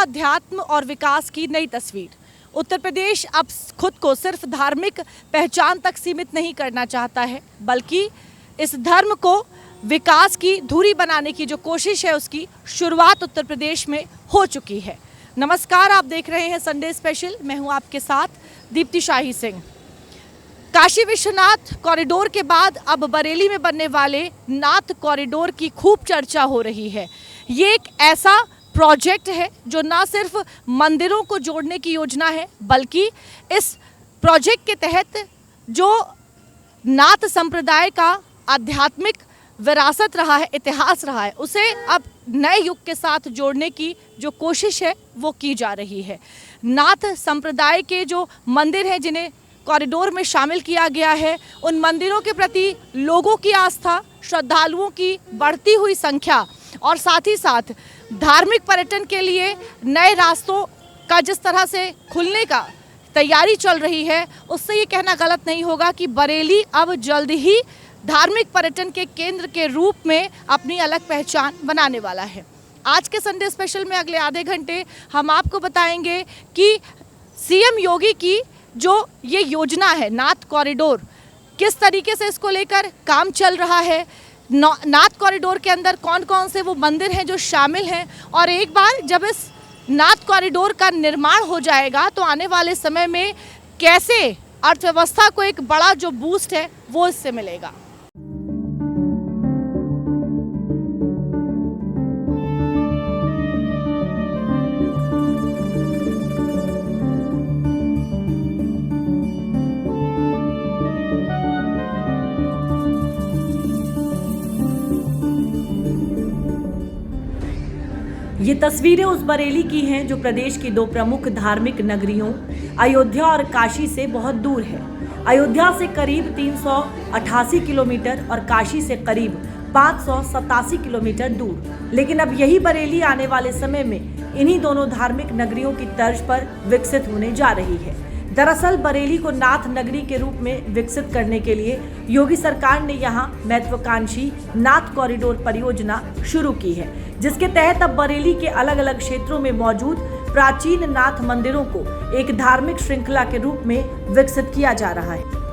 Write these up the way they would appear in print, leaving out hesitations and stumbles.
अध्यात्म और विकास की नई तस्वीर। उत्तर प्रदेश अब खुद को सिर्फ धार्मिक पहचान तक सीमित नहीं करना चाहता है, बल्कि इस धर्म को विकास की धुरी बनाने की जो कोशिश है उसकी शुरुआत उत्तर प्रदेश में हो चुकी है। नमस्कार, आप देख रहे हैं संडे स्पेशल। मैं हूं आपके साथ दीप्ति शाही सिंह। काशी विश्वनाथ कॉरिडोर के बाद अब बरेली में बनने वाले नाथ कॉरिडोर की खूब चर्चा हो रही है। ये एक ऐसा प्रोजेक्ट है जो ना सिर्फ मंदिरों को जोड़ने की योजना है, बल्कि इस प्रोजेक्ट के तहत जो नाथ संप्रदाय का आध्यात्मिक विरासत रहा है, इतिहास रहा है, उसे अब नए युग के साथ जोड़ने की जो कोशिश है वो की जा रही है। नाथ संप्रदाय के जो मंदिर हैं जिन्हें कॉरिडोर में शामिल किया गया है, उन मंदिरों के प्रति लोगों की आस्था, श्रद्धालुओं की बढ़ती हुई संख्या और साथ ही साथ धार्मिक पर्यटन के लिए नए रास्तों का जिस तरह से खुलने का तैयारी चल रही है, उससे ये कहना गलत नहीं होगा कि बरेली अब जल्द ही धार्मिक पर्यटन के केंद्र के रूप में अपनी अलग पहचान बनाने वाला है। आज के संडे स्पेशल में अगले आधे घंटे हम आपको बताएंगे कि सीएम योगी की जो ये योजना है नाथ कॉरिडोर, किस तरीके से इसको लेकर काम चल रहा है, नाथ कॉरिडोर के अंदर कौन कौन से वो मंदिर हैं जो शामिल हैं, और एक बार जब इस नाथ कॉरिडोर का निर्माण हो जाएगा तो आने वाले समय में कैसे अर्थव्यवस्था को एक बड़ा जो बूस्ट है वो इससे मिलेगा। ये तस्वीरें उस बरेली की हैं जो प्रदेश की दो प्रमुख धार्मिक नगरियों अयोध्या और काशी से बहुत दूर है। अयोध्या से करीब 388 किलोमीटर और काशी से करीब 587 किलोमीटर दूर। लेकिन अब यही बरेली आने वाले समय में इन्हीं दोनों धार्मिक नगरियों की तर्ज पर विकसित होने जा रही है। दरअसल बरेली को नाथ नगरी के रूप में विकसित करने के लिए योगी सरकार ने यहाँ महत्वाकांक्षी नाथ कॉरिडोर परियोजना शुरू की है, जिसके तहत अब बरेली के अलग अलग क्षेत्रों में मौजूद प्राचीन नाथ मंदिरों को एक धार्मिक श्रृंखला के रूप में विकसित किया जा रहा है।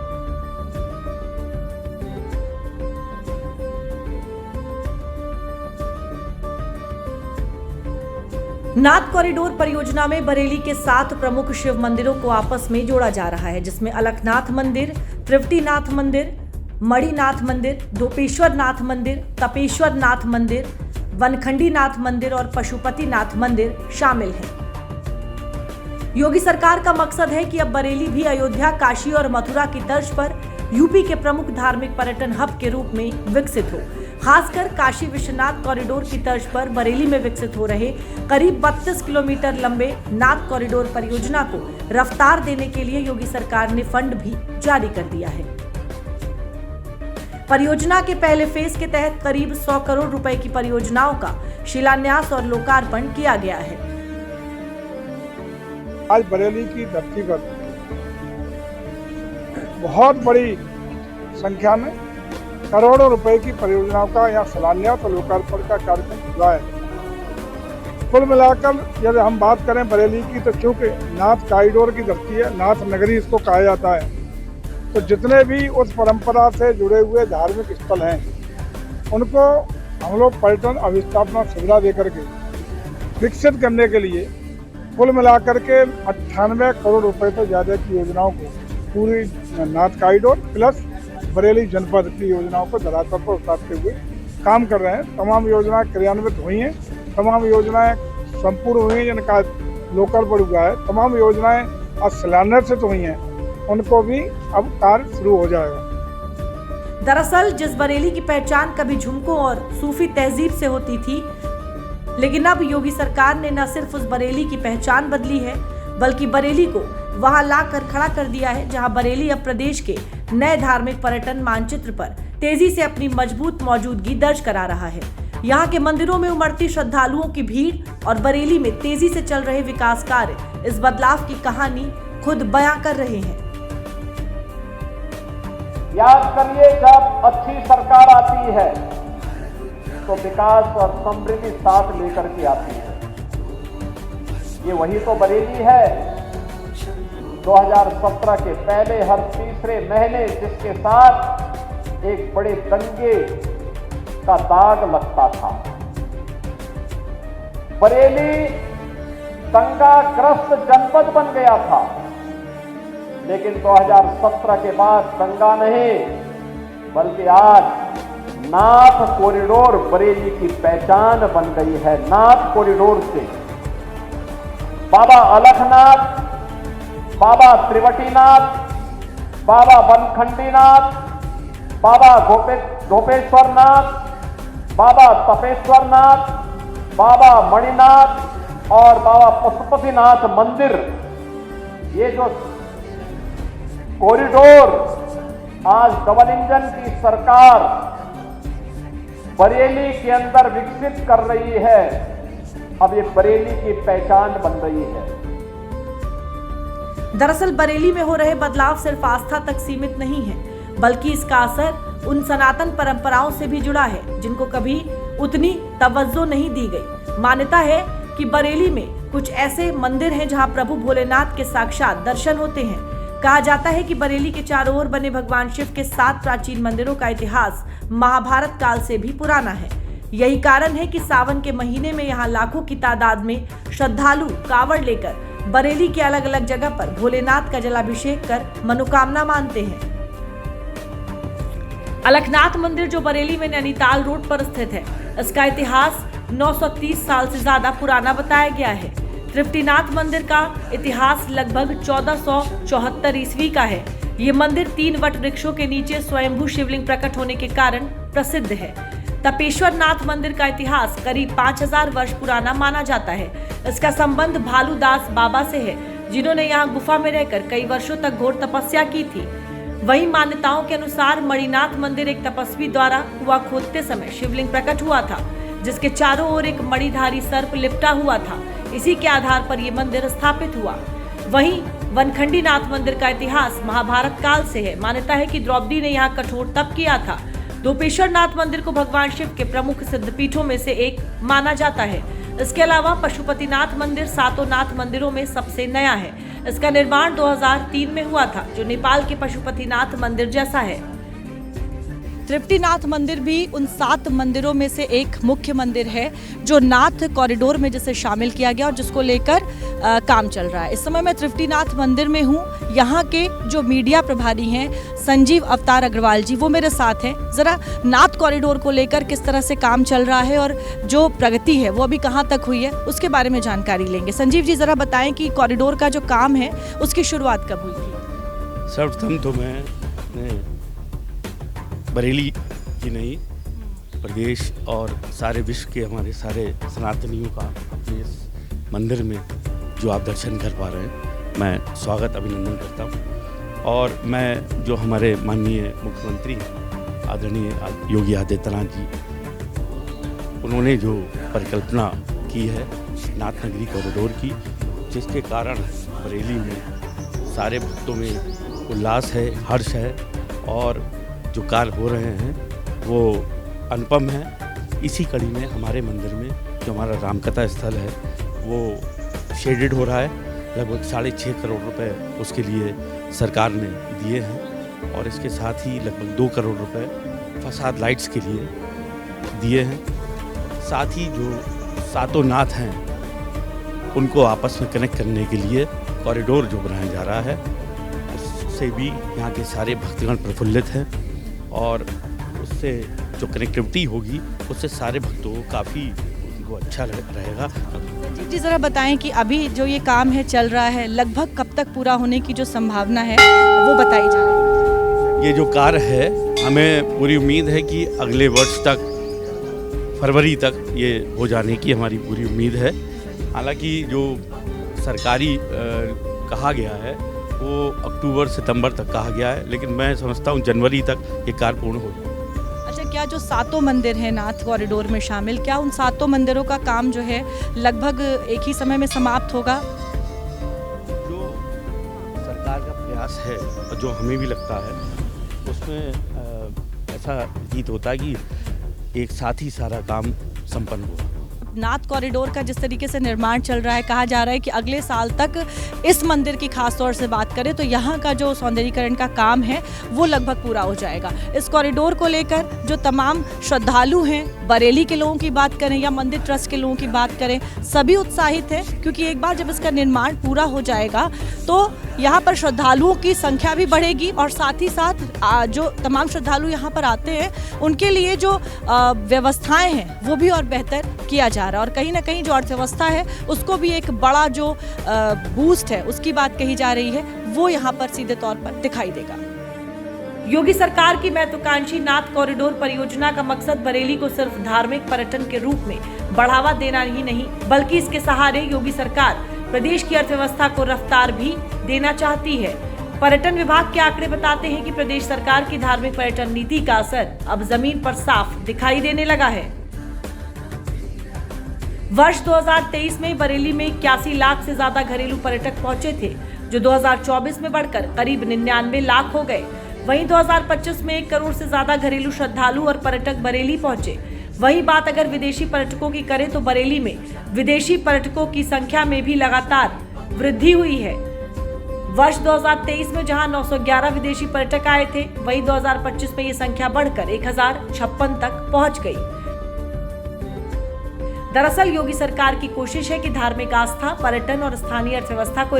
नाथ कॉरिडोर परियोजना में बरेली के 7 प्रमुख शिव मंदिरों को आपस में जोड़ा जा रहा है, जिसमें अलखनाथ मंदिर, त्रिवटीनाथ मंदिर, मणिनाथ मंदिर, धोपेश्वर नाथ मंदिर, तपेश्वर नाथ मंदिर, वनखंडी नाथ मंदिर और पशुपति नाथ मंदिर शामिल हैं। योगी सरकार का मकसद है कि अब बरेली भी अयोध्या, काशी और मथुरा की तर्ज पर यूपी के प्रमुख धार्मिक पर्यटन हब के रूप में विकसित हो। खासकर काशी विश्वनाथ कॉरिडोर की तर्ज पर बरेली में विकसित हो रहे करीब 32 किलोमीटर लंबे नाथ कॉरिडोर परियोजना को रफ्तार देने के लिए योगी सरकार ने फंड भी जारी कर दिया है। परियोजना के पहले फेज के तहत करीब 100 करोड़ रुपए की परियोजनाओं का शिलान्यास और लोकार्पण किया गया है। आज बरेली की धरती पर बहुत बड़ी संख्या में करोड़ों रुपए की परियोजनाओं का यहाँ शिलान्यास और लोकार्पण का कार्यक्रम हुआ है। कुल मिलाकर यदि हम बात करें बरेली की, तो क्योंकि नाथ कॉरिडोर की धरती है, नाथ नगरी इसको कहा जाता है, तो जितने भी उस परंपरा से जुड़े हुए धार्मिक स्थल हैं उनको हम लोग पर्यटन अभिस्थापना सुविधा देकर के विकसित करने के लिए कुल मिलाकर के 98 करोड़ रुपए से ज़्यादा की योजनाओं को पूरी नाथ कॉरिडोर प्लस बरेली जनपद की योजनाओं को धरातल पर उतारते हुए काम कर रहे हैं। तमाम योजनाएं क्रियान्वित हुई हैं, तमाम योजनाएं संपूर्ण हुई हैं जिनका लोकार्पण हुआ है, तमाम योजनाएं आज शिलान्यासित हुई हैं, उनको भी अब कार्य शुरू हो जाएगा। दरअसल जिस बरेली की पहचान कभी झुमकों और सूफी तहजीब से होती थी, लेकिन अब योगी सरकार ने न सिर्फ उस बरेली की पहचान बदली है, बल्कि बरेली को वहां लाकर खड़ा कर दिया है, जहां बरेली अब प्रदेश के नए धार्मिक पर्यटन मानचित्र पर तेजी से अपनी मजबूत मौजूदगी दर्ज करा रहा है। यहाँ के मंदिरों में उमड़ती श्रद्धालुओं की भीड़ और बरेली में तेजी से चल रहे विकास कार्य इस बदलाव की कहानी खुद बयां कर रहे हैं। याद करिए, जब अच्छी सरकार आती है तो विकास और समृद्धि साथ लेकर के आती है। ये वही तो बरेली है 2017 के पहले हर तीसरे महीने जिसके साथ एक बड़े दंगे का दाग लगता था। बरेली दंगाग्रस्त जनपद बन गया था, लेकिन 2017 के बाद दंगा नहीं बल्कि आज नाथ कॉरिडोर बरेली की पहचान बन गई है। नाथ कॉरिडोर से बाबा अलखनाथ, बाबा त्रिवटीनाथ, बाबा बनखंडीनाथ, बाबा गोपेश्वरनाथ, बाबा तपेश्वरनाथ, बाबा मणिनाथ और बाबा पशुपतिनाथ मंदिर, ये जो कॉरिडोर आज डबल इंजन की सरकार बरेली के अंदर विकसित कर रही है, अब ये बरेली की पहचान बन रही है। दरअसल बरेली में हो रहे बदलाव सिर्फ आस्था तक सीमित नहीं है, बल्कि इसका असर उन सनातन परंपराओं से भी जुड़ा है जिनको कभी उतनी तवज्जो नहीं दी गई। मान्यता है कि बरेली में कुछ ऐसे मंदिर हैं जहां प्रभु भोलेनाथ के साक्षात दर्शन होते हैं। कहा जाता है कि बरेली के चारों ओर बने भगवान शिव के 7 प्राचीन मंदिरों का इतिहास महाभारत काल से भी पुराना है। यही कारण है कि सावन के महीने में यहाँ लाखों की तादाद में श्रद्धालु कावड़ लेकर बरेली के अलग अलग जगह पर भोलेनाथ का जलाभिषेक कर मनोकामना मानते हैं। अलखनाथ मंदिर जो बरेली में नैनीताल रोड पर स्थित है, इसका इतिहास 930 साल से ज्यादा पुराना बताया गया है। तृप्तिनाथ मंदिर का इतिहास लगभग 1474 ईस्वी का है। ये मंदिर 3 वट वृक्षों के नीचे स्वयंभू शिवलिंग प्रकट होने के कारण प्रसिद्ध है। तपेश्वर नाथ मंदिर का इतिहास करीब 5000 वर्ष पुराना माना जाता है। इसका संबंध भालूदास बाबा से है, जिन्होंने यहाँ गुफा में रहकर कई वर्षों तक घोर तपस्या की थी। वहीं मान्यताओं के अनुसार मणिनाथ मंदिर एक तपस्वी द्वारा कुआं खोदते समय शिवलिंग प्रकट हुआ था, जिसके चारों ओर एक मणिधारी सर्प लिपटा हुआ था। इसी के आधार पर यह मंदिर स्थापित हुआ। वहीं वनखंडी नाथ मंदिर का इतिहास महाभारत काल से है। मान्यता है कि द्रौपदी ने यहाँ कठोर तप किया था। दोपेश्वर नाथ मंदिर को भगवान शिव के प्रमुख सिद्धपीठों में से एक माना जाता है। इसके अलावा पशुपतिनाथ मंदिर सातों नाथ मंदिरों में सबसे नया है। इसका निर्माण 2003 में हुआ था, जो नेपाल के पशुपतिनाथ मंदिर जैसा है। तृप्तिनाथ मंदिर भी उन 7 मंदिरों में से एक मुख्य मंदिर है जो नाथ कॉरिडोर में जिसे शामिल किया गया और जिसको लेकर काम चल रहा है। इस समय मैं तृप्तिनाथ मंदिर में हूँ। यहाँ के जो मीडिया प्रभारी हैं संजीव अवतार अग्रवाल जी, वो मेरे साथ हैं। ज़रा नाथ कॉरिडोर को लेकर किस तरह से काम चल रहा है और जो प्रगति है वो अभी कहाँ तक हुई है, उसके बारे में जानकारी लेंगे। संजीव जी, ज़रा बताएं कि कॉरिडोर का जो काम है उसकी शुरुआत कब हुई थी? सर्वप्रथम तो मैं बरेली की नहीं, प्रदेश और सारे विश्व के हमारे सारे सनातनियों का अपने इस मंदिर में जो आप दर्शन कर पा रहे हैं, मैं स्वागत अभिनंदन करता हूँ। और मैं जो हमारे माननीय मुख्यमंत्री आदरणीय योगी आदित्यनाथ जी, उन्होंने जो परिकल्पना की है नाथ नगरी कॉरिडोर की, जिसके कारण बरेली में सारे भक्तों में उल्लास है, हर्ष है और जो कार्य हो रहे हैं वो अनुपम है। इसी कड़ी में हमारे मंदिर में जो हमारा रामकथा स्थल है वो शेडेड हो रहा है। लगभग 6.5 करोड़ रुपए उसके लिए सरकार ने दिए हैं और इसके साथ ही लगभग 2 करोड़ रुपए फसाद लाइट्स के लिए दिए हैं। साथ ही जो सातों नाथ हैं उनको आपस में कनेक्ट करने के लिए कॉरिडोर जो बनाया जा रहा है, उससे भी यहाँ के सारे भक्तगण प्रफुल्लित हैं और उससे जो कनेक्टिविटी होगी उससे सारे भक्तों को काफ़ी उनको अच्छा रहेगा। जी, ज़रा बताएं कि अभी जो ये काम है चल रहा है, लगभग कब तक पूरा होने की जो संभावना है वो बताई जाए। ये जो कार्य है, हमें पूरी उम्मीद है कि अगले वर्ष तक, फरवरी तक ये हो जाने की हमारी पूरी उम्मीद है। हालांकि जो सरकारी कहा गया है वो अक्टूबर सितंबर तक कहा गया है, लेकिन मैं समझता हूँ जनवरी तक ये कार्य पूर्ण हो जाए। अच्छा, क्या जो 7 मंदिर हैं नाथ कॉरिडोर में शामिल, क्या उन 7 मंदिरों का काम जो है लगभग एक ही समय में समाप्त होगा? जो सरकार का प्रयास है और जो हमें भी लगता है उसमें ऐसा प्रतीत होता है कि एक साथ ही सारा काम संपन्न होगा। नाथ कॉरिडोर का जिस तरीके से निर्माण चल रहा है, कहा जा रहा है कि अगले साल तक इस मंदिर की खास तौर से बात करें तो यहाँ का जो सौंदर्यीकरण का काम है वो लगभग पूरा हो जाएगा। इस कॉरिडोर को लेकर जो तमाम श्रद्धालु हैं, बरेली के लोगों की बात करें या मंदिर ट्रस्ट के लोगों की बात करें, सभी उत्साहित हैं, क्योंकि एक बार जब इसका निर्माण पूरा हो जाएगा तो यहाँ पर श्रद्धालुओं की संख्या भी बढ़ेगी और साथ ही साथ जो तमाम श्रद्धालु यहाँ पर आते हैं उनके लिए जो व्यवस्थाएं हैं वो भी और बेहतर किया जा रहा है। और कहीं ना कहीं जो अर्थव्यवस्था है उसको भी एक बड़ा जो बूस्ट है उसकी बात कही जा रही है, वो यहाँ पर सीधे तौर पर दिखाई देगा। योगी सरकार की महत्वाकांक्षी नाथ कॉरिडोर परियोजना का मकसद बरेली को सिर्फ धार्मिक पर्यटन के रूप में बढ़ावा देना ही नहीं, बल्कि इसके सहारे योगी सरकार प्रदेश की अर्थव्यवस्था को रफ्तार भी देना चाहती है। पर्यटन विभाग के आंकड़े बताते हैं कि प्रदेश सरकार की धार्मिक पर्यटन नीति का असर अब जमीन पर साफ दिखाई देने लगा है। वर्ष 2023 में बरेली में 81 लाख से ज्यादा घरेलू पर्यटक पहुंचे थे, जो 2024 में बढ़कर करीब 99 लाख हो गए। वहीं 2025 में 1 करोड़ से ज्यादा घरेलू श्रद्धालु और पर्यटक बरेली पहुंचे। वही बात अगर विदेशी पर्यटकों की करें तो बरेली में विदेशी पर्यटकों की संख्या में भी लगातार वृद्धि हुई है। वर्ष 2023 में जहां 911 विदेशी पर्यटक आए थे, वहीं 2025 में ये संख्या बढ़कर 1056 तक पहुंच गई। दरअसल योगी सरकार की कोशिश है कि धार्मिक आस्था, पर्यटन और स्थानीय अर्थव्यवस्था को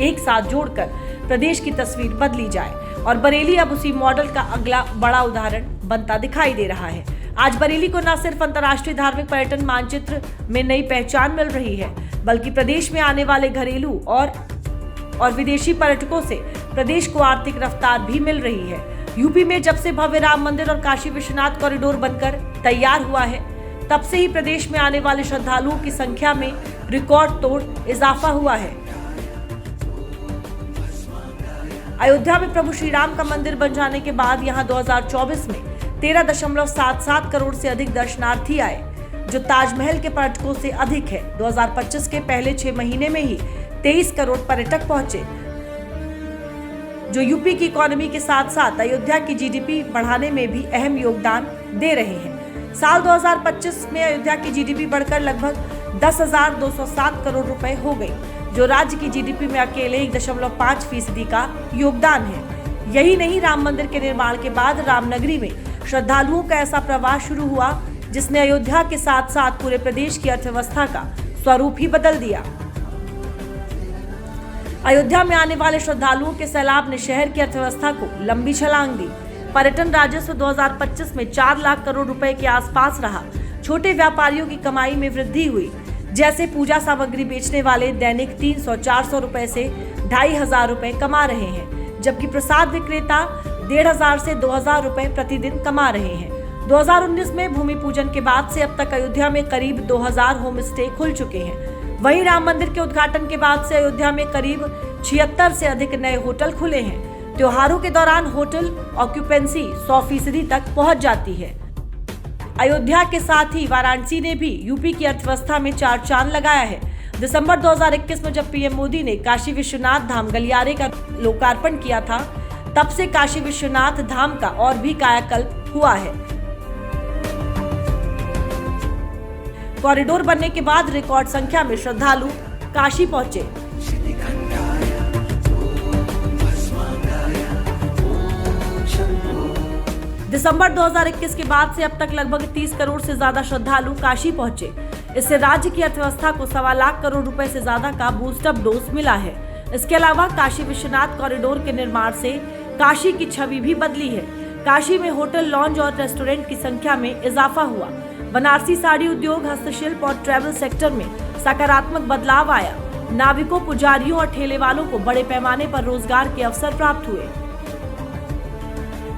एक साथ जोड़कर प्रदेश की तस्वीर बदली जाए और बरेली अब उसी मॉडल का अगला बड़ा उदाहरण बनता दिखाई दे रहा है। आज बरेली को न सिर्फ अंतर्राष्ट्रीय धार्मिक पर्यटन मानचित्र में नई पहचान मिल रही है, बल्कि प्रदेश में आने वाले घरेलू और विदेशी पर्यटकों से प्रदेश को आर्थिक रफ्तार भी मिल रही है। यूपी में जब से भव्य राम मंदिर और काशी विश्वनाथ कॉरिडोर बनकर तैयार हुआ है, तब से ही प्रदेश में आने वाले श्रद्धालुओं की संख्या में रिकॉर्ड तोड़ इजाफा हुआ है। अयोध्या में प्रभु श्री राम का मंदिर बन जाने के बाद यहां 2024 में 13.77 करोड़ से अधिक दर्शनार्थी आए, जो ताजमहल के पर्यटकों से अधिक है। 2025 के पहले 6 महीने में ही 23 करोड़ पर्यटक पहुंचे, जो यूपी की इकोनॉमी के साथ साथ अयोध्या की जीडीपी बढ़ाने में भी अहम योगदान दे रहे हैं। साल 2025 में अयोध्या की जीडीपी बढ़कर लगभग 10,207 करोड़ रुपए हो गई, जो राज्य की जीडीपी में अकेले 1.5% का योगदान है। यही नहीं, राम मंदिर के निर्माण के बाद रामनगरी में श्रद्धालुओं का ऐसा प्रवाह शुरू हुआ जिसने अयोध्या के साथ साथ पूरे प्रदेश की अर्थव्यवस्था का स्वरूप ही बदल दिया। अयोध्या में आने वाले श्रद्धालुओं के सैलाब ने शहर की अर्थव्यवस्था को लंबी छलांग दी। पर्यटन राजस्व 2025 में 4 लाख करोड़ रुपए के आसपास रहा। छोटे व्यापारियों की कमाई में वृद्धि हुई, जैसे पूजा सामग्री बेचने वाले दैनिक 300-400 रुपए से 2,500 रुपए कमा रहे हैं, जबकि प्रसाद विक्रेता 1,500 से 2,000 रुपए प्रतिदिन कमा रहे हैं। 2019 में भूमि पूजन के बाद से अब तक अयोध्या में करीब 2,000 होम स्टे खुल चुके हैं। वहीं राम मंदिर के उद्घाटन के बाद से अयोध्या में करीब 76 से अधिक नए होटल खुले हैं। त्योहारों के दौरान होटल ऑक्यूपेंसी 100% तक पहुंच जाती है। अयोध्या के साथ ही वाराणसी ने भी यूपी की अर्थव्यवस्था में 4 चांद लगाया है। दिसंबर 2021 में जब पीएम मोदी ने काशी विश्वनाथ धाम गलियारे का लोकार्पण किया था, तब से काशी विश्वनाथ धाम का और भी कायाकल्प हुआ है। कॉरिडोर बनने के बाद रिकॉर्ड संख्या में श्रद्धालु काशी पहुंचे। दिसंबर 2021 के बाद से अब तक लगभग 30 करोड़ से ज्यादा श्रद्धालु काशी पहुंचे। इससे राज्य की अर्थव्यवस्था को 1.25 लाख करोड़ रुपए से ज्यादा का बूस्टअप डोज मिला है। इसके अलावा काशी विश्वनाथ कॉरिडोर के निर्माण से काशी की छवि भी बदली है। काशी में होटल, लॉन्ज और रेस्टोरेंट की संख्या में इजाफा हुआ। बनारसी साड़ी उद्योग, हस्तशिल्प और ट्रैवल सेक्टर में सकारात्मक बदलाव आया। नाविकों, पुजारियों और ठेले वालों को बड़े पैमाने पर रोजगार के अवसर प्राप्त हुए।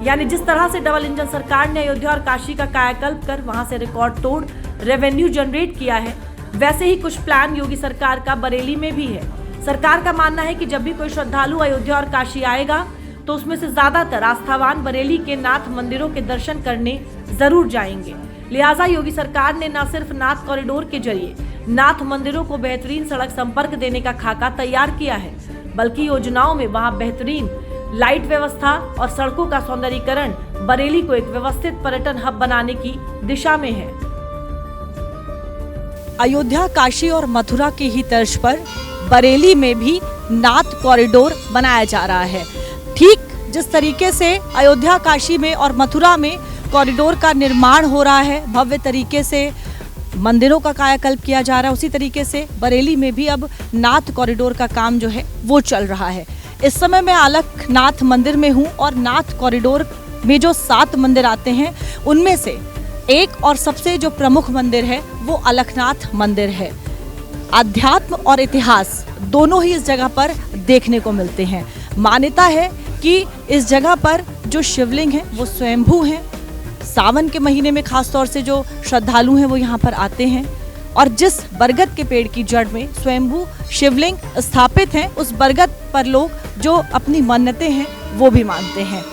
यानी जिस तरह से डबल इंजन सरकार ने अयोध्या और काशी का कायाकल्प कर वहां से रिकॉर्ड तोड़ रेवेन्यू जनरेट किया है, वैसे ही कुछ प्लान योगी सरकार का बरेली में भी है। सरकार का मानना है कि जब भी कोई श्रद्धालु अयोध्या और काशी आएगा तो उसमें से ज्यादातर आस्थावान बरेली के नाथ मंदिरों के दर्शन करने जरूर जाएंगे। लिहाजा योगी सरकार ने न सिर्फ नाथ कॉरिडोर के जरिए नाथ मंदिरों को बेहतरीन सड़क संपर्क देने का खाका तैयार किया है, बल्कि योजनाओं में वहां बेहतरीन लाइट व्यवस्था और सड़कों का सौंदर्यीकरण बरेली को एक व्यवस्थित पर्यटन हब बनाने की दिशा में है। अयोध्या, काशी और मथुरा की ही तर्ज पर बरेली में भी नाथ कॉरिडोर बनाया जा रहा है। ठीक जिस तरीके से अयोध्या, काशी में और मथुरा में कॉरिडोर का निर्माण हो रहा है, भव्य तरीके से मंदिरों का कायाकल्प किया जा रहा है, उसी तरीके से बरेली में भी अब नाथ कॉरिडोर का काम जो है वो चल रहा है। इस समय मैं अलखनाथ मंदिर में हूँ और नाथ कॉरिडोर में जो 7 मंदिर आते हैं उनमें से एक और सबसे जो प्रमुख मंदिर है वो अलखनाथ मंदिर है। अध्यात्म और इतिहास दोनों ही इस जगह पर देखने को मिलते हैं। मान्यता है कि इस जगह पर जो शिवलिंग है वो स्वयंभू हैं। सावन के महीने में खास तौर से जो श्रद्धालु हैं वो यहाँ पर आते हैं और जिस बरगद के पेड़ की जड़ में स्वयंभू शिवलिंग स्थापित हैं, उस बरगद पर लोग जो अपनी मन्नतें हैं वो भी मानते हैं।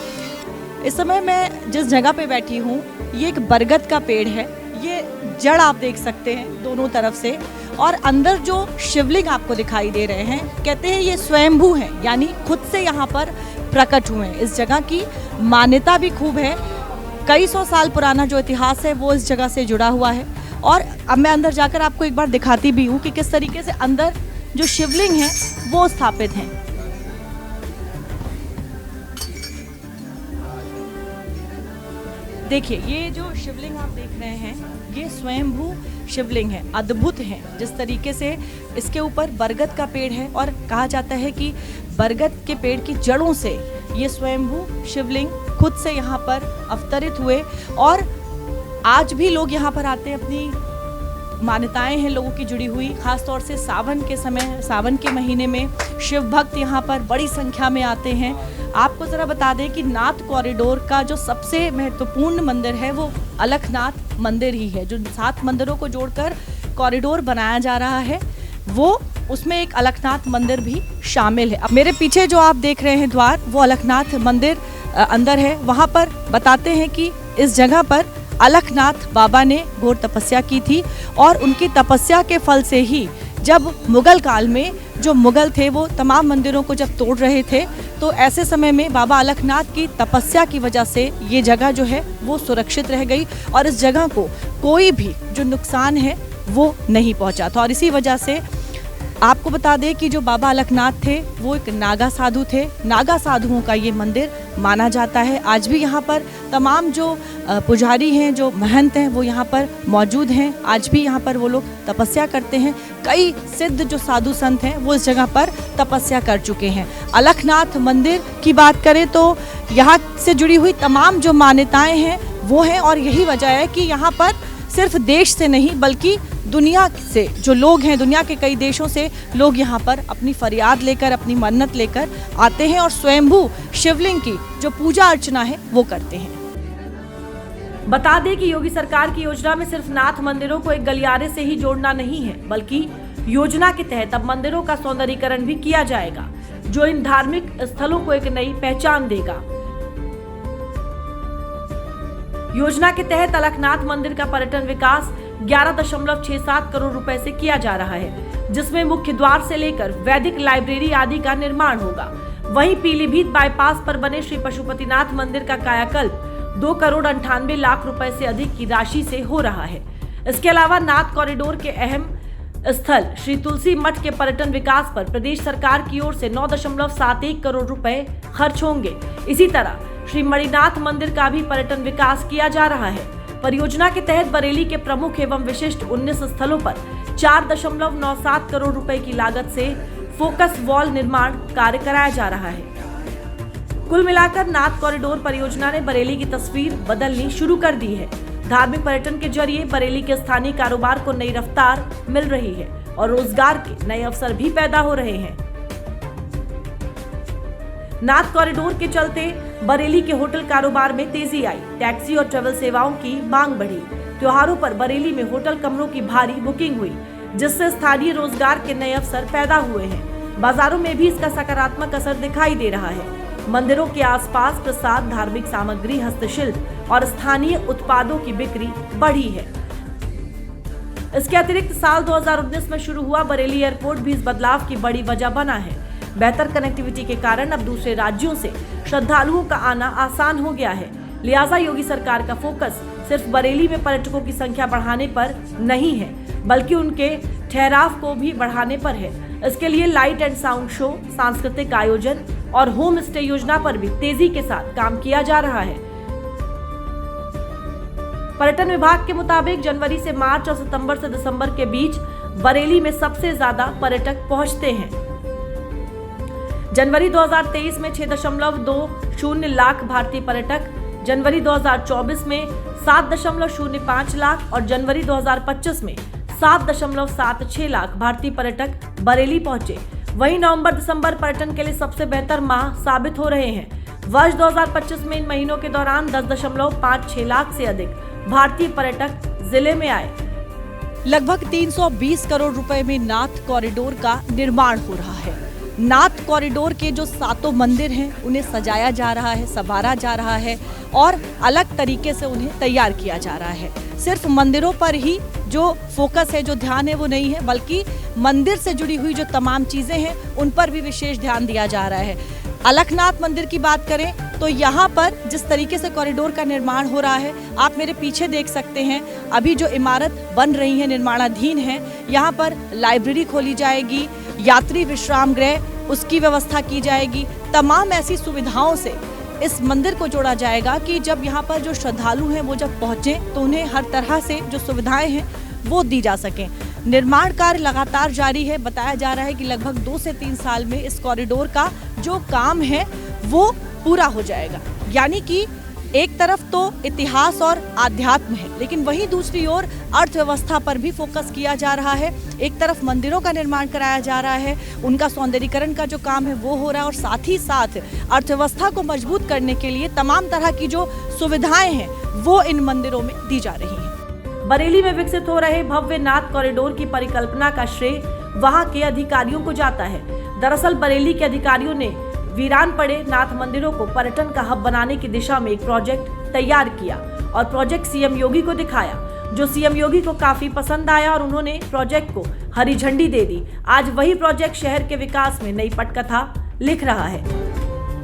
इस समय मैं जिस जगह पे बैठी हूँ ये एक बरगद का पेड़ है। ये जड़ आप देख सकते हैं दोनों तरफ से, और अंदर जो शिवलिंग आपको दिखाई दे रहे हैं, कहते हैं ये स्वयंभू हैं, यानी खुद से यहाँ पर प्रकट हुए हैं। इस जगह की मान्यता भी खूब है। कई सौ साल पुराना जो इतिहास है वो इस जगह से जुड़ा हुआ है। और अब मैं अंदर जाकर आपको एक बार दिखाती भी हूँ कि किस तरीके से अंदर जो शिवलिंग है वो स्थापित हैं। देखिए ये जो शिवलिंग आप देख रहे हैं ये स्वयंभू शिवलिंग है, अद्भुत है। जिस तरीके से इसके ऊपर बरगद का पेड़ है और कहा जाता है कि बरगद के पेड़ की जड़ों से ये स्वयंभू शिवलिंग खुद से यहाँ पर अवतरित हुए और आज भी लोग यहाँ पर आते हैं। अपनी मान्यताएं हैं लोगों की जुड़ी हुई, खास तौर से सावन के समय, सावन के महीने में शिव भक्त यहाँ पर बड़ी संख्या में आते हैं। आपको ज़रा बता दें कि नाथ कॉरिडोर का जो सबसे महत्वपूर्ण मंदिर है वो अलखनाथ मंदिर ही है। जो 7 मंदिरों को जोड़कर कॉरिडोर बनाया जा रहा है वो उसमें एक अलखनाथ मंदिर भी शामिल है। अब मेरे पीछे जो आप देख रहे हैं द्वार, वो अलखनाथ मंदिर अंदर है। वहाँ पर बताते हैं कि इस जगह पर अलखनाथ बाबा ने घोर तपस्या की थी और उनकी तपस्या के फल से ही जब मुगल काल में जो मुगल थे वो तमाम मंदिरों को जब तोड़ रहे थे, तो ऐसे समय में बाबा अलखनाथ की तपस्या की वजह से ये जगह जो है वो सुरक्षित रह गई और इस जगह को कोई भी जो नुकसान है वो नहीं पहुंचा था। और इसी वजह से आपको बता दें कि जो बाबा अलखनाथ थे वो एक नागा साधु थे। नागा साधुओं का ये मंदिर माना जाता है। आज भी यहाँ पर तमाम जो पुजारी हैं, जो महंत हैं, वो यहाँ पर मौजूद हैं। आज भी यहाँ पर वो लोग तपस्या करते हैं। कई सिद्ध जो साधु संत हैं वो इस जगह पर तपस्या कर चुके हैं। अलखनाथ मंदिर की बात करें तो यहाँ से जुड़ी हुई तमाम जो मान्यताएं हैं वो हैं और यही वजह है कि यहाँ पर सिर्फ देश से नहीं बल्कि दुनिया से जो लोग हैं, दुनिया के कई देशों से लोग यहाँ पर अपनी फरियाद लेकर, अपनी मन्नत लेकर आते हैं और स्वयंभू शिवलिंग की जो पूजा अर्चना है वो करते हैं। बता दें कि योगी सरकार की योजना में सिर्फ नाथ मंदिरों को एक गलियारे से ही जोड़ना नहीं है, बल्कि योजना के तहत अब मंदिरों का सौंदर्यीकरण भी किया जाएगा, जो इन धार्मिक स्थलों को एक नई पहचान देगा। योजना के तहत अलखनाथ मंदिर का पर्यटन विकास 11.67 करोड़ रुपए से किया जा रहा है, जिसमें मुख्य द्वार से लेकर वैदिक लाइब्रेरी आदि का निर्माण होगा। वहीं पीलीभीत बाईपास पर बने श्री पशुपतिनाथ मंदिर का कायाकल्प 2,98,00,000 रुपए से अधिक की राशि से हो रहा है। इसके अलावा नाथ कॉरिडोर के अहम स्थल श्री तुलसी मठ के पर्यटन विकास पर प्रदेश सरकार की ओर से 9.71 करोड़ रुपए खर्च होंगे। इसी तरह श्री मणिनाथ मंदिर का भी पर्यटन विकास किया जा रहा है। परियोजना के तहत बरेली के प्रमुख एवं विशिष्ट 19 स्थलों पर 4.97 करोड़ रुपए की लागत से फोकस वॉल निर्माण कार्य कराया जा रहा है। कुल मिलाकर नाथ कॉरिडोर परियोजना ने बरेली की तस्वीर बदलनी शुरू कर दी है। धार्मिक पर्यटन के जरिए बरेली के स्थानीय कारोबार को नई रफ्तार मिल रही है और रोजगार के नए अवसर भी पैदा हो रहे हैं। नाथ कॉरिडोर के चलते बरेली के होटल कारोबार में तेजी आई। टैक्सी और ट्रैवल सेवाओं की मांग बढ़ी। त्योहारों पर बरेली में होटल कमरों की भारी बुकिंग हुई, जिससे स्थानीय रोजगार के नए अवसर पैदा हुए हैं। बाजारों में भी इसका सकारात्मक असर दिखाई दे रहा है। मंदिरों के आसपास प्रसाद, धार्मिक सामग्री, हस्तशिल्प और स्थानीय उत्पादों की बिक्री बढ़ी है। इसके अतिरिक्त साल 2019 में शुरू हुआ बरेली एयरपोर्ट भी इस बदलाव की बड़ी वजह बना है। बेहतर कनेक्टिविटी के कारण अब दूसरे राज्यों से श्रद्धालुओं का आना आसान हो गया है। लिहाजा योगी सरकार का फोकस सिर्फ बरेली में पर्यटकों की संख्या बढ़ाने पर नहीं है, बल्कि उनके ठहराव को भी बढ़ाने पर है। इसके लिए लाइट एंड साउंड शो, सांस्कृतिक आयोजन और होम स्टे योजना पर भी तेजी के साथ काम किया जा रहा है। पर्यटन विभाग के मुताबिक जनवरी से मार्च और सितंबर से दिसंबर के बीच बरेली में सबसे ज्यादा पर्यटक पहुंचते हैं। जनवरी 2023 में 6.20 लाख भारतीय पर्यटक, जनवरी 2024 में 7.05 लाख और जनवरी 2025 में 7.76 लाख भारतीय पर्यटक बरेली पहुंचे। वहीं नवंबर दिसंबर पर्यटन के लिए सबसे बेहतर माह साबित हो रहे हैं। वर्ष 2025 में इन महीनों के दौरान 10.56 लाख से अधिक भारतीय पर्यटक जिले में आए। लगभग 320 करोड़ रुपए में नाथ कॉरिडोर का निर्माण हो रहा है। नाथ कॉरिडोर के जो 7 मंदिर हैं उन्हें सजाया जा रहा है, संवारा जा रहा है और अलग तरीके से उन्हें तैयार किया जा रहा है। सिर्फ मंदिरों पर ही जो फोकस है, जो ध्यान है वो नहीं है, बल्कि मंदिर से जुड़ी हुई जो तमाम चीजें हैं उन पर भी विशेष ध्यान दिया जा रहा है। अलखनाथ मंदिर की बात करें तो यहाँ पर जिस तरीके से कॉरिडोर का निर्माण हो रहा है, आप मेरे पीछे देख सकते हैं। अभी जो इमारत बन रही है, निर्माणाधीन है, यहाँ पर लाइब्रेरी खोली जाएगी, यात्री विश्राम गृह उसकी व्यवस्था की जाएगी। तमाम ऐसी सुविधाओं से इस मंदिर को जोड़ा जाएगा कि जब यहाँ पर जो श्रद्धालु हैं वो जब पहुँचे तो उन्हें हर तरह से जो सुविधाएं हैं वो दी जा सकें। निर्माण कार्य लगातार जारी है। बताया जा रहा है कि लगभग 2 से 3 साल में इस कॉरिडोर का जो काम है वो पूरा हो जाएगा। यानी कि एक तरफ तो इतिहास और आध्यात्म है, लेकिन वहीं दूसरी ओर अर्थव्यवस्था पर भी फोकस किया जा रहा है। एक तरफ मंदिरों का निर्माण कराया जा रहा है, उनका सौंदर्यीकरण का जो काम है वो हो रहा है और साथ ही साथ अर्थव्यवस्था को मजबूत करने के लिए तमाम तरह की जो सुविधाएं हैं वो इन मंदिरों में दी जा रही हैं। बरेली में विकसित हो रहे भव्य नाथ कॉरिडोर की परिकल्पना का श्रेय वहां के अधिकारियों को जाता है। दरअसल बरेली के अधिकारियों ने वीरान पड़े नाथ मंदिरों को पर्यटन का हब बनाने की दिशा में एक प्रोजेक्ट तैयार किया और प्रोजेक्ट सीएम योगी को दिखाया, जो सीएम योगी को काफी पसंद आया और उन्होंने प्रोजेक्ट को हरी झंडी दे दी। आज वही प्रोजेक्ट शहर के विकास में नई पटकथा लिख रहा है।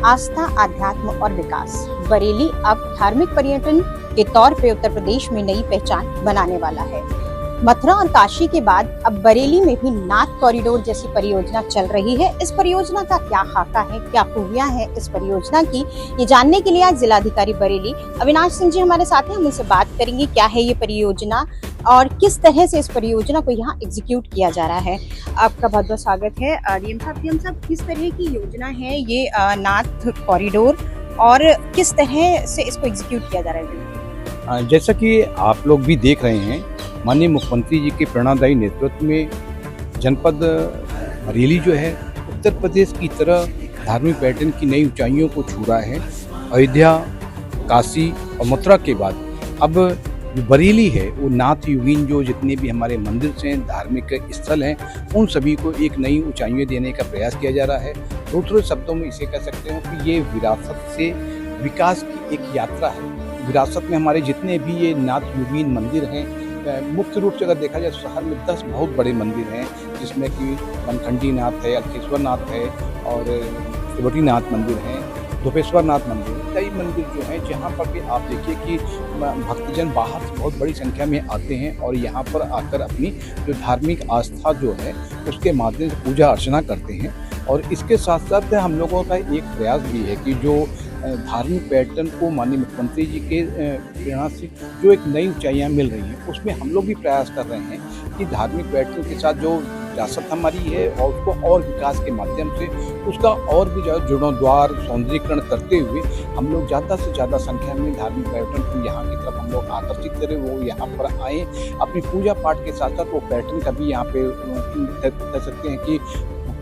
आस्था, अध्यात्म और विकास। बरेली अब धार्मिक पर्यटन के तौर पे उत्तर प्रदेश में नई पहचान बनाने वाला है। मथुरा और काशी के बाद अब बरेली में भी नाथ कॉरिडोर जैसी परियोजना चल रही है। इस परियोजना का क्या खाका है, क्या खूबियां हैं इस परियोजना की, ये जानने के लिए आज जिलाधिकारी बरेली अविनाश सिंह जी हमारे साथ हैं। हम उनसे बात करेंगे क्या है ये परियोजना और किस तरह से इस परियोजना को यहाँ एग्जीक्यूट किया जा रहा है। आपका बहुत बहुत स्वागत है डीएम साहब। किस तरह की योजना है ये नाथ कॉरिडोर और किस तरह से इसको एग्जीक्यूट किया जा रहा है? जैसा कि आप लोग भी देख रहे हैं, माननीय मुख्यमंत्री जी के प्रेरणादायी नेतृत्व में जनपद बरेली जो है उत्तर प्रदेश की तरह धार्मिक पर्यटन की नई ऊंचाइयों को छू रहा है। अयोध्या, काशी और मथुरा के बाद अब जो बरेली है वो नाथ योगीन जो जितने भी हमारे मंदिर हैं, धार्मिक स्थल हैं, उन सभी को एक नई ऊंचाइयाँ देने का प्रयास किया जा रहा है। दूसरे शब्दों में इसे कह सकते हो कि ये विरासत से विकास की एक यात्रा है। विरासत में हमारे जितने भी ये नाथ योगीन मंदिर हैं, मुख्य रूप से अगर देखा जाए शहर में 10 बहुत बड़े मंदिर हैं, जिसमें कि बनखंडी नाथ है, अलकेश्वर नाथ है और त्रिवटी नाथ मंदिर हैं, धोपेश्वर नाथ मंदिर, कई मंदिर जो हैं जहाँ पर भी आप देखिए कि भक्तजन बाहर से बहुत बड़ी संख्या में आते हैं और यहाँ पर आकर अपनी जो धार्मिक आस्था जो है उसके माध्यम से पूजा अर्चना करते हैं। और इसके साथ साथ हम लोगों का एक प्रयास भी है कि जो धार्मिक पर्यटन को माननीय मुख्यमंत्री जी के प्रेरणा से जो एक नई ऊंचाइयाँ मिल रही हैं, उसमें हम लोग भी प्रयास कर रहे हैं कि धार्मिक पर्यटन के साथ जो विरासत हमारी है और उसको और विकास के माध्यम से उसका और भी ज़्यादा जीर्णोद्वार, सौंदर्यीकरण करते हुए हम लोग ज़्यादा से ज़्यादा संख्या में धार्मिक पर्यटन को यहाँ की तरफ हम लोग आकर्षित करें, वो यहाँ पर आएँ, अपनी पूजा पाठ के साथ साथ वो पर्यटन का भी यहाँ पे कह सकते हैं कि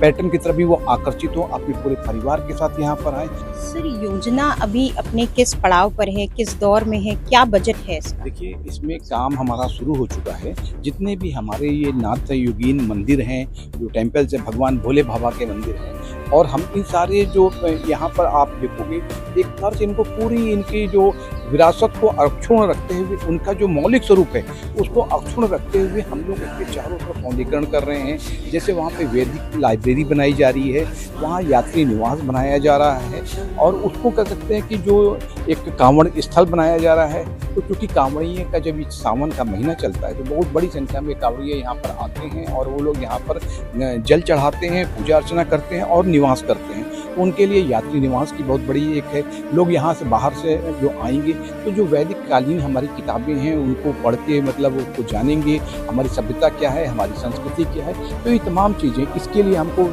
पर्यटन की तरफ भी वो आकर्षित हो, अपने पूरे परिवार के साथ यहाँ पर आए। सर, योजना अभी अपने किस पड़ाव पर है, किस दौर में है, क्या बजट है इसका? देखिए, इसमें काम हमारा शुरू हो चुका है। जितने भी हमारे ये नाथ योगीन मंदिर हैं, जो टेम्पल्स हैं, भगवान भोले बाबा के मंदिर हैं, और हम इन सारे जो यहाँ पर आप देखोगे एक तरह से इनको पूरी इनकी जो विरासत को अक्षुण्ण रखते हुए, उनका जो मौलिक स्वरूप है उसको अक्षुण्ण रखते हुए हम लोग इसके चारों तरफ सौंदर्यीकरण कर रहे हैं। जैसे वहाँ पे वैदिक लाइब्रेरी बनाई जा रही है, वहाँ यात्री निवास बनाया जा रहा है और उसको कह सकते हैं कि जो एक कांवड़ स्थल बनाया जा रहा है। तो क्योंकि कांवड़ियों का जब सावन का महीना चलता है तो बहुत बड़ी संख्या में कांवड़िये यहाँ पर आते हैं और वो लोग यहाँ पर जल चढ़ाते हैं, पूजा अर्चना करते हैं और निवास करते हैं। तो उनके लिए यात्री निवास की बहुत बड़ी एक है। लोग यहाँ से बाहर से जो आएंगे तो जो वैदिक कालीन हमारी किताबें हैं उनको पढ़ के मतलब उसको जानेंगे, हमारी सभ्यता क्या है, हमारी संस्कृति क्या है। तो ये तमाम चीज़ें इसके लिए हमको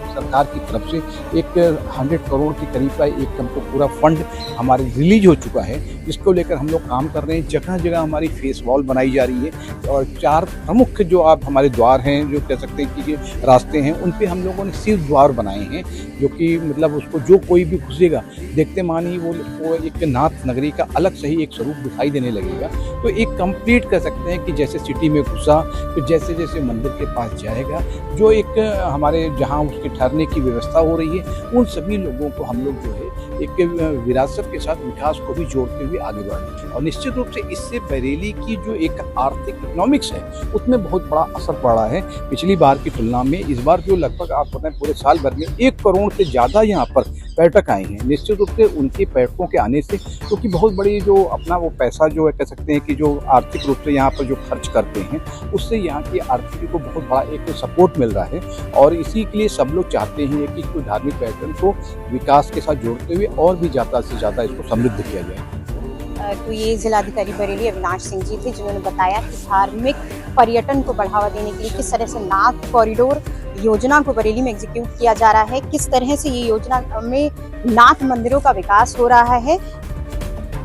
सरकार की तरफ से एक 100 करोड़ के करीब का एक हमको पूरा फंड हमारे रिलीज हो चुका है, जिसको लेकर हम लोग काम कर रहे हैं। जगह जगह हमारी फेस वॉल बनाई जा रही है और 4 प्रमुख जो आप हमारे द्वार हैं, जो कह सकते हैं कि रास्ते हैं, उन पे हम लोगों ने शिव द्वार बनाए हैं, जो कि मतलब उसको जो कोई भी घुसेगा देखते मानी वो एक नाथ नगरी का अलग से ही एक स्वरूप दिखाई देने लगेगा। तो एक कंप्लीट कह सकते हैं कि जैसे सिटी में घुसा फिर जैसे जैसे मंदिर के पास जाएगा, जो एक हमारे जहाँ उसके ठहरने की व्यवस्था हो रही है, उन सभी लोगों को हम लोग जो है एक विरासत के साथ विकास को भी जोड़ते हुए आगे बढ़ रहे हैं। और निश्चित रूप से इससे बरेली की जो एक आर्थिक इकोनॉमिक्स है उसमें बहुत बड़ा असर पड़ा है पिछली बार की तुलना में। इस बार जो लगभग आप बताएं पूरे साल भर में 1 करोड़ से ज़्यादा यहाँ पर पर्यटक आए हैं। निश्चित रूप से उनके पर्यटकों के आने से क्योंकि बहुत बड़ी जो अपना वो पैसा जो है कह सकते हैं कि जो आर्थिक रूप से यहाँ पर जो खर्च करते हैं उससे यहाँ की आर्थिकी को बहुत बड़ा एक सपोर्ट मिल रहा है। और इसी के लिए सब लोग चाहते हैं कि इसको धार्मिक पर्यटन को विकास के साथ जोड़ते हुए और भी ज़्यादा से ज़्यादा इसको समृद्ध किया जाए। तो ये जिलाधिकारी बरेली अविनाश सिंह जी थे, जिन्होंने बताया कि धार्मिक पर्यटन को बढ़ावा देने के लिए किस तरह से नाथ कॉरिडोर योजना को बरेली में एग्जीक्यूट किया जा रहा है, किस तरह से ये योजना में नाथ मंदिरों का विकास हो रहा है।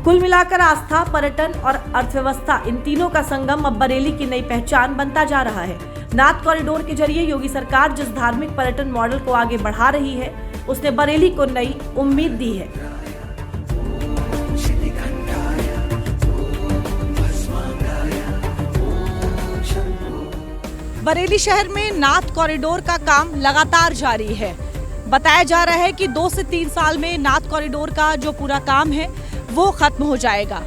कुल मिलाकर आस्था, पर्यटन और अर्थव्यवस्था, इन तीनों का संगम अब बरेली की नई पहचान बनता जा रहा है। नाथ कॉरिडोर के जरिए योगी सरकार जिस धार्मिक पर्यटन मॉडल को आगे बढ़ा रही है, उसने बरेली को नई उम्मीद दी है। बरेली शहर में नाथ कॉरिडोर का काम लगातार जारी है। बताया जा रहा है कि 2 से 3 साल में नाथ कॉरिडोर का जो पूरा काम है वो खत्म हो जाएगा।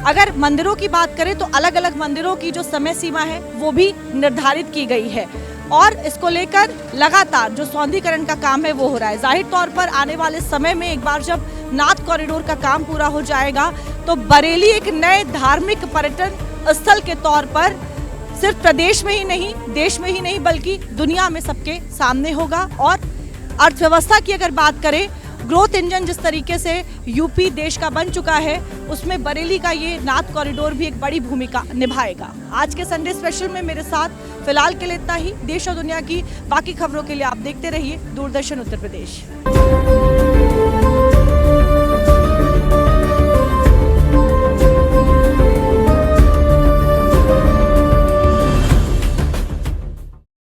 अगर मंदिरों की बात करें तो अलग अलग मंदिरों की जो समय सीमा है वो भी निर्धारित की गई है और इसको लेकर लगातार जो सौंदर्यीकरण का काम है वो हो रहा है। जाहिर तौर पर आने वाले समय में एक बार जब नाथ कॉरिडोर का काम पूरा हो जाएगा तो बरेली एक नए धार्मिक पर्यटन स्थल के तौर पर सिर्फ प्रदेश में ही नहीं, देश में ही नहीं, बल्कि दुनिया में सबके सामने होगा। और अर्थव्यवस्था की अगर बात करें, ग्रोथ इंजन जिस तरीके से यूपी देश का बन चुका है, उसमें बरेली का ये नाथ कॉरिडोर भी एक बड़ी भूमिका निभाएगा। आज के संडे स्पेशल में मेरे साथ फिलहाल के लिए इतना ही। देश और दुनिया की बाकी खबरों के लिए आप देखते रहिए दूरदर्शन उत्तर प्रदेश।